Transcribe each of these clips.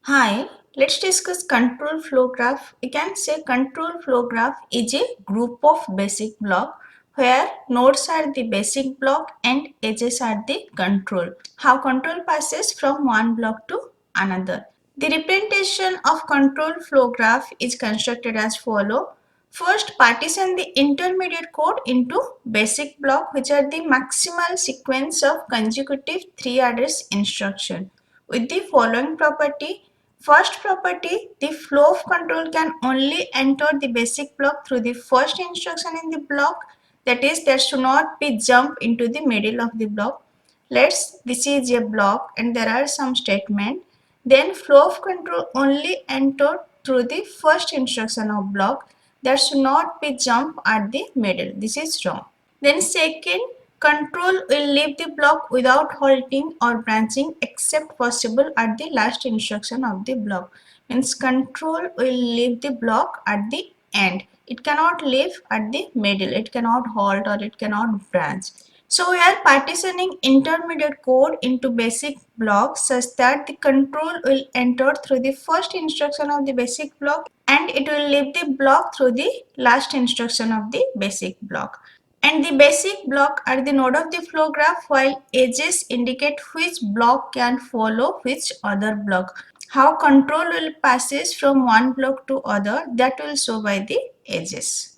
Hi, let's discuss control flow graph. We can say control flow graph is a group of basic block where nodes are the basic block and edges are the control. How control passes from one block to another. The representation of control flow graph is constructed as follow. First, partition the intermediate code into basic block, which are the maximal sequence of consecutive 3 address instruction with the following property. First property, the flow of control can only enter the basic block through the first instruction in the block. That is, there should not be jump into the middle of the block. This is a block and there are some statement. Then flow of control only enter through the first instruction of block. There should not be jump at the middle. This is wrong. Then second, control will leave the block without halting or branching except possible at the last instruction of the block. Means control will leave the block at the end. It cannot leave at the middle. It cannot halt or it cannot branch. So we are partitioning intermediate code into basic blocks such that the control will enter through the first instruction of the basic block and it will leave the block through the last instruction of the basic block. And the basic block are the node of the flow graph while edges indicate which block can follow which other block. How control will passes from one block to other, that will show by the edges.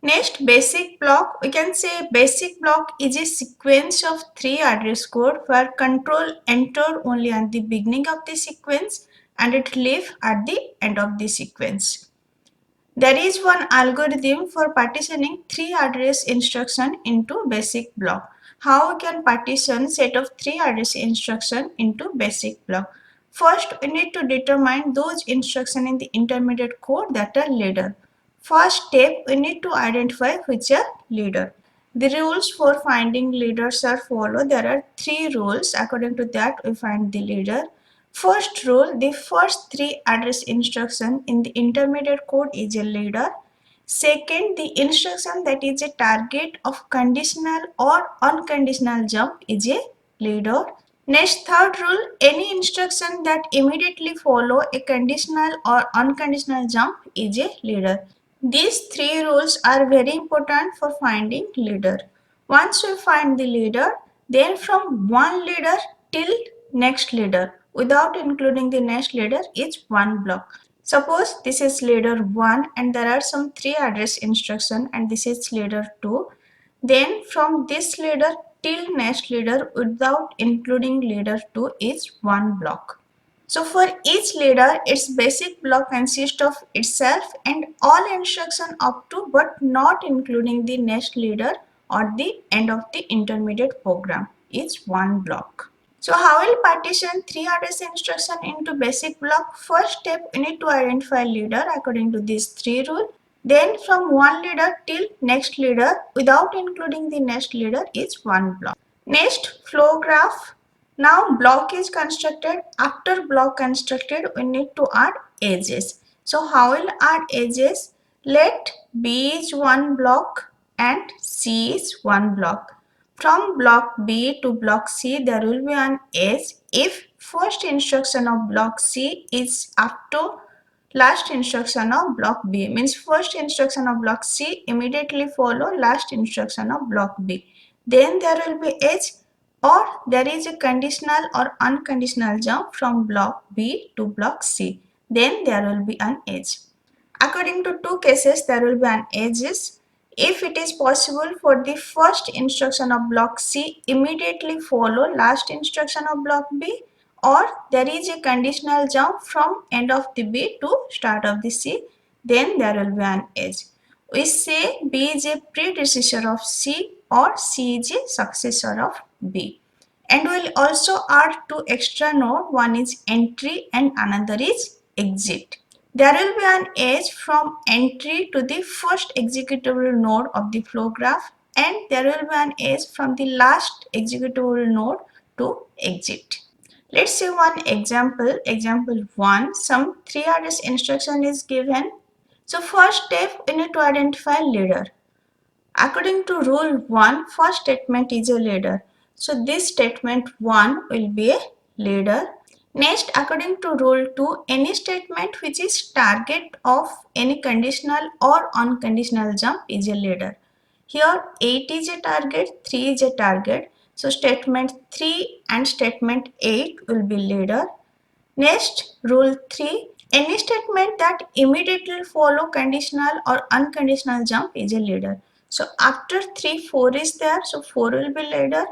Next, basic block. We can say basic block is a sequence of 3 address code where control enter only at the beginning of the sequence and it leave at the end of the sequence. There is one algorithm for partitioning 3 address instruction into basic block. How we can partition set of 3 address instruction into basic block? First, we need to determine those instructions in the intermediate code that are leader. First step, we need to identify which are leader. The rules for finding leaders are followed. There are 3 rules. According to that, we find the leader. First rule, the first 3 address instruction in the intermediate code is a leader. Second, the instruction that is a target of conditional or unconditional jump is a leader. Next, third rule, any instruction that immediately follow a conditional or unconditional jump is a leader. These 3 rules are very important for finding leader. Once we find the leader, then from one leader till next leader without including the next leader is one block. Suppose this is leader 1 and there are some 3 address instruction and this is leader 2. Then from this leader till next leader without including leader 2 is one block. So for each leader, its basic block consists of itself and all instruction up to but not including the next leader or the end of the intermediate program is one block. So how will partition 3 address instruction into basic block? First step, we need to identify leader according to these 3 rules. Then from one leader till next leader without including the next leader is one block. Next, flow graph. Now block is constructed. After block constructed, we need to add edges. So how will add edges? Let B is one block and C is one block. From block B to block C, there will be an edge if first instruction of block C is up to last instruction of block B. Means first instruction of block C immediately follow last instruction of block B. Then there will be edge or there is a conditional or unconditional jump from block B to block C. Then there will be an edge. According to 2 cases, there will be an edges. If it is possible for the first instruction of block C immediately follow last instruction of block B, or there is a conditional jump from end of the B to start of the C, then there will be an edge. We say B is a predecessor of C or C is a successor of B. And we'll also add 2 extra nodes. One is entry and another is exit. There will be an edge from entry to the first executable node of the flow graph and there will be an edge from the last executable node to exit. Let's see one example. Example 1. Some 3 address instruction is given. So first step, we need to identify leader. According to rule 1, first statement is a leader. So this statement 1 will be a leader. Next, according to rule 2, any statement which is target of any conditional or unconditional jump is a leader. Here 8 is a target, 3 is a target. So statement 3 and statement 8 will be leader. Next, rule 3, any statement that immediately follow conditional or unconditional jump is a leader. So after 3, 4 is there, so 4 will be leader.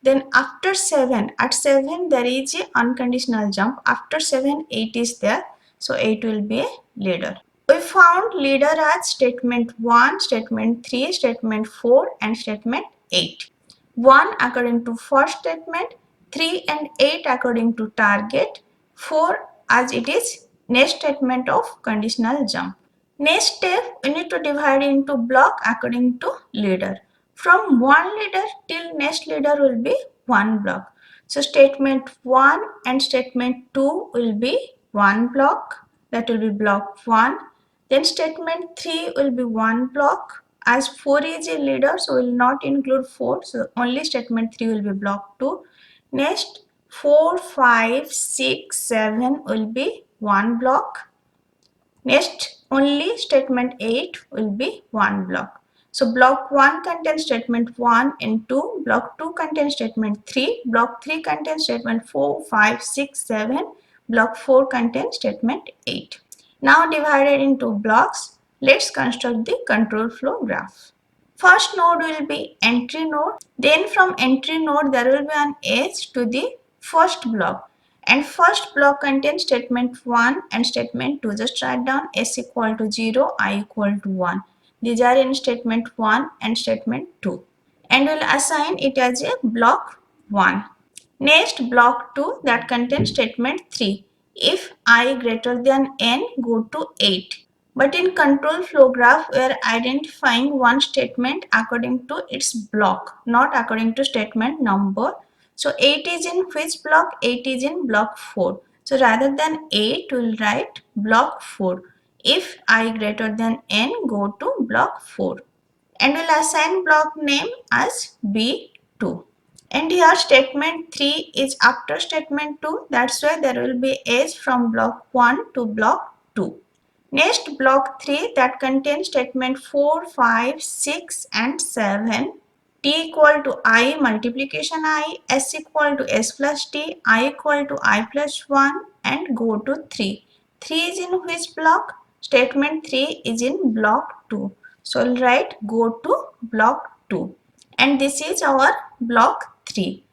Then after 7, at 7 there is a unconditional jump. After 7, 8 is there, so 8 will be a leader. We found leader as statement 1, statement 3, statement 4 and statement 8. 1 according to first statement, 3 and 8 according to target, 4 as it is next statement of conditional jump. Next step, we need to divide into block according to leader. From one leader till next leader will be one block. So statement 1 and statement 2 will be one block, that will be block 1. Then statement 3 will be one block. As 4 is a leader, so we will not include 4. So only statement 3 will be block 2. Next 4, 5, 6, 7 will be one block. Next, only statement 8 will be one block. So block 1 contains statement 1 and 2, block 2 contains statement 3, block 3 contains statement 4, 5, 6, 7, block 4 contains statement 8. Now divided into blocks, let's construct the control flow graph. First node will be entry node. Then from entry node there will be an edge to the first block. And first block contains statement 1 and statement 2. Just write down s equal to 0, I equal to 1. These are in statement 1 and statement 2. And we'll assign it as a block 1. Next block 2 that contains statement 3. If I greater than n, go to 8. But in control flow graph, we are identifying one statement according to its block, not according to statement number. So 8 is in which block? 8 is in block 4. So rather than 8, we will write block 4. If I greater than n, go to block 4. And we will assign block name as B2. And here statement 3 is after statement 2. That's why there will be edge from block 1 to block 2. Next block 3 that contains statement 4, 5, 6 and 7. T equal to I multiplication I, S equal to S plus T, I equal to I plus 1 and go to 3. 3 is in which block? Statement 3 is in block 2. So I'll write go to block 2. And this is our block 3.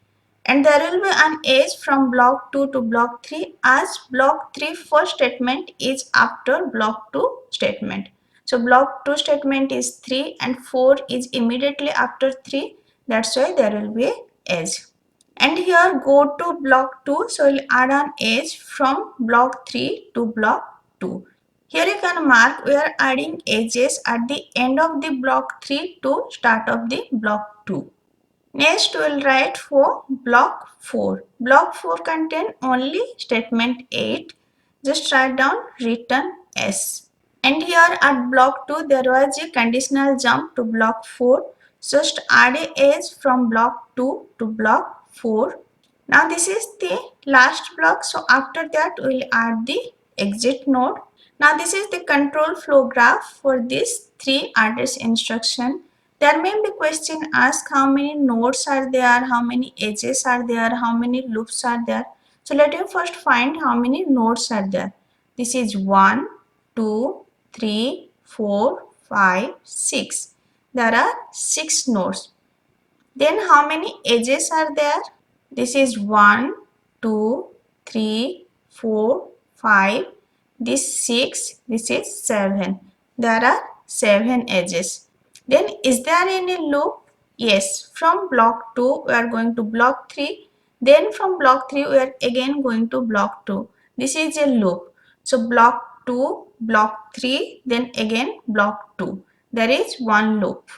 And there will be an edge from block 2 to block 3 as block 3 first statement is after block 2 statement. So block 2 statement is 3 and 4 is immediately after 3. That's why there will be an edge. And here go to block 2. So we'll add an edge from block 3 to block 2. Here you can mark we are adding edges at the end of the block 3 to start of the block 2. Next, we will write for block 4. Block 4 contain only statement 8. Just write down return S. And here at block 2, there was a conditional jump to block 4. Just add a edge from block 2 to block 4. Now this is the last block. So after that, we will add the exit node. Now this is the control flow graph for this 3 address instruction. There may be question asked how many nodes are there, how many edges are there, how many loops are there. So let you first find how many nodes are there. This is 1, 2, 3, 4, 5, 6. There are 6 nodes. Then how many edges are there? This is 1, 2, 3, 4, 5. This 6, this is 7. There are 7 edges. Then is there any loop? Yes, from block 2 we are going to block 3. Then from block 3 we are again going to block 2. This is a loop. So block 2, block 3, then again block 2. There is one loop.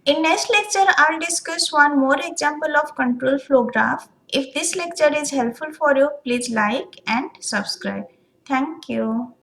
In next lecture, I'll discuss one more example of control flow graph. If this lecture is helpful for you, please like and subscribe. Thank you.